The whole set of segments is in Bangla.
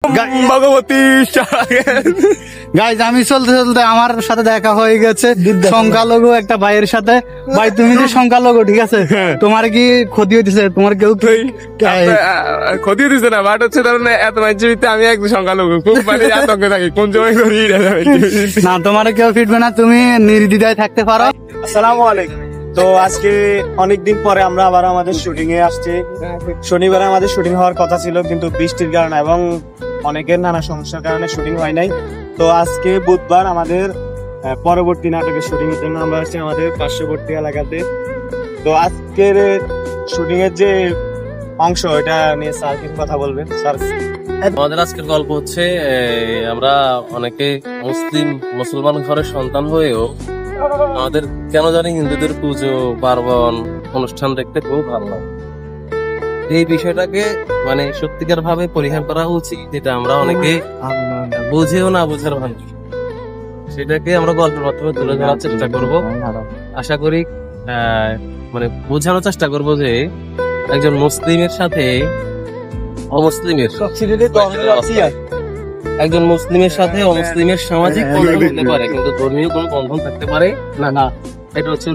ভগবতী গাইজ আমি চলতে চলতে আমার সাথে দেখা হয়ে গেছে সংখ্যালঘু একটা ভাইয়ের সাথে। ভাই তুমি যে সংখ্যালঘু, ঠিক আছে, তোমার কি ক্ষতি হইতেছে? তোমার কেউ ক্ষতি দিচ্ছে না, বাট হচ্ছে ধরেন এত মানুষের আমি একদম সংখ্যালঘু খুব মানে আতঙ্কে থাকি কোন সময় করি না, তোমার কেউ ফিটবে না, তুমি নির্দ্বিধায় থাকতে পারো। আসসালামু আলাইকুম। তো আজকে অনেকদিন পরে আমরা আবার আমাদের শুটিং এ আসছি। শনিবারে আমাদের শুটিং হওয়ার কথা ছিল, কিন্তু বৃষ্টির কারণে এবং অনেকের নানা সমস্যার কারণে শুটিং হয় নাই। তো আজকে বুধবার আমাদের পরবর্তী নাটকের শুটিং এর জন্য আমরা আসছি আমাদের পার্শ্ববর্তী এলাকাতে। তো আজকের শুটিং এর যে অংশ, এটা নিয়ে স্যার কিছু কথা বলবেন। স্যার, আমাদের আজকের গল্প হচ্ছে আমরা অনেকে মুসলমান ঘরের সন্তান হয়েও আমাদের কেন জানি হিন্দুদের পুজো পার্বণ অনুষ্ঠান দেখতে খুব ভালো লাগে। এই বিষয়টাকে মানে সত্যিকার ভাবে পরিহার করা উচিত, যেটা আমরা অনেকে বুঝেও না বুঝার ভান, সেটাকে আমরা গল্পের মাধ্যমে তুলে ধরার চেষ্টা করব। আশা করি মানে বোঝানোর চেষ্টা করব যে একজন মুসলিমের সাথে অমুসলিমের একজন মুসলিমের সাথে অমুসলিমের সামাজিক বন্ধন হতে পারে, কিন্তু ধর্মীয় কোনো বন্ধন থাকতে পারে না। এটা হচ্ছে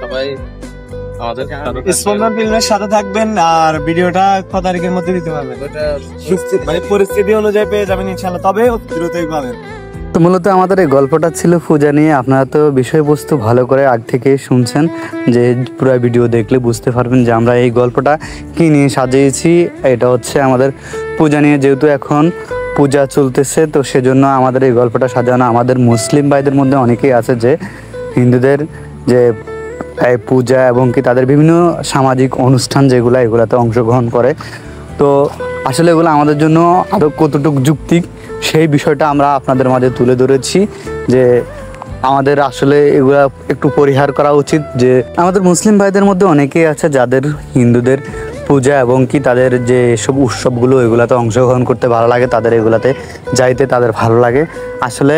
সবাই আমাদের স্পন্দন ফিল্মের সাথে থাকবেন আর ভিডিওটা 6 তারিখের মধ্যে দিতে পারবেন। মানে পরিস্থিতি অনুযায়ী পেয়ে যাবেন ইনশাআল্লাহ, তবে দ্রুতই পাবেন। তো মূলত আমাদের এই গল্পটা ছিল পূজা নিয়ে। আপনারা তো বিষয়বস্তু ভালো করে আগ থেকে শুনছেন, যে পুরো ভিডিও দেখলে বুঝতে পারবেন যে আমরা এই গল্পটা কী নিয়ে সাজিয়েছি। এটা হচ্ছে আমাদের পূজা নিয়ে, যেহেতু এখন পূজা চলতেছে, তো সেজন্য আমাদের এই গল্পটা সাজানো। আমাদের মুসলিম ভাইদের মধ্যে অনেকেই আছে যে হিন্দুদের যে এই পূজা এবং কি তাদের বিভিন্ন সামাজিক অনুষ্ঠান যেগুলো, এগুলোতে অংশগ্রহণ করে। তো আসলে এগুলো আমাদের জন্য আরও কতটুকু যুক্তিক সেই বিষয়টা আমরা আপনাদের মাঝে তুলে ধরেছি, যে আমাদের আসলে এগুলা একটু পরিহার করা উচিত। যে আমাদের মুসলিম ভাইদের মধ্যে অনেকেই আছে যাদের হিন্দুদের পূজা এবং কি তাদের যে সব উৎসবগুলো, এগুলাতে অংশগ্রহণ করতে ভালো লাগে, তাদের এগুলাতে যাইতে তাদের ভালো লাগে। আসলে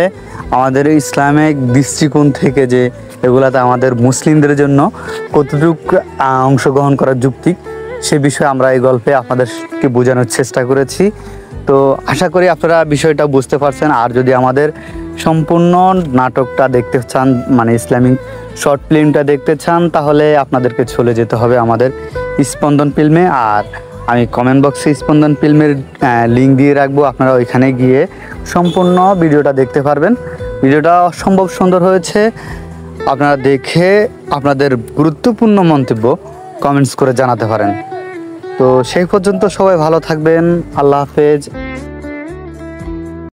আমাদের ইসলামিক দৃষ্টিকোণ থেকে যে এগুলাতে আমাদের মুসলিমদের জন্য কতটুকু অংশগ্রহণ করা যুক্তিক, সে বিষয়ে আমরা এই গল্পে আপনাদেরকে বোঝানোর চেষ্টা করেছি। তো আশা করি আপনারা বিষয়টা বুঝতে পারছেন। আর যদি আমাদের সম্পূর্ণ নাটকটা দেখতে চান, মানে ইসলামিক শর্ট ফিল্মটা দেখতে চান, তাহলে আপনাদেরকে চলে যেতে হবে আমাদের স্পন্দন ফিল্মে। আর আমি কমেন্ট বক্সে স্পন্দন ফিল্মের লিঙ্ক দিয়ে রাখবো, আপনারা ওইখানে গিয়ে সম্পূর্ণ ভিডিওটা দেখতে পারবেন। ভিডিওটা অসম্ভব সুন্দর হয়েছে, আপনারা দেখে আপনাদের গুরুত্বপূর্ণ মন্তব্য কমেন্টস করে জানাতে পারেন। তো সেই পর্যন্ত সবাই ভালো থাকবেন। আল্লাহ হাফেজ।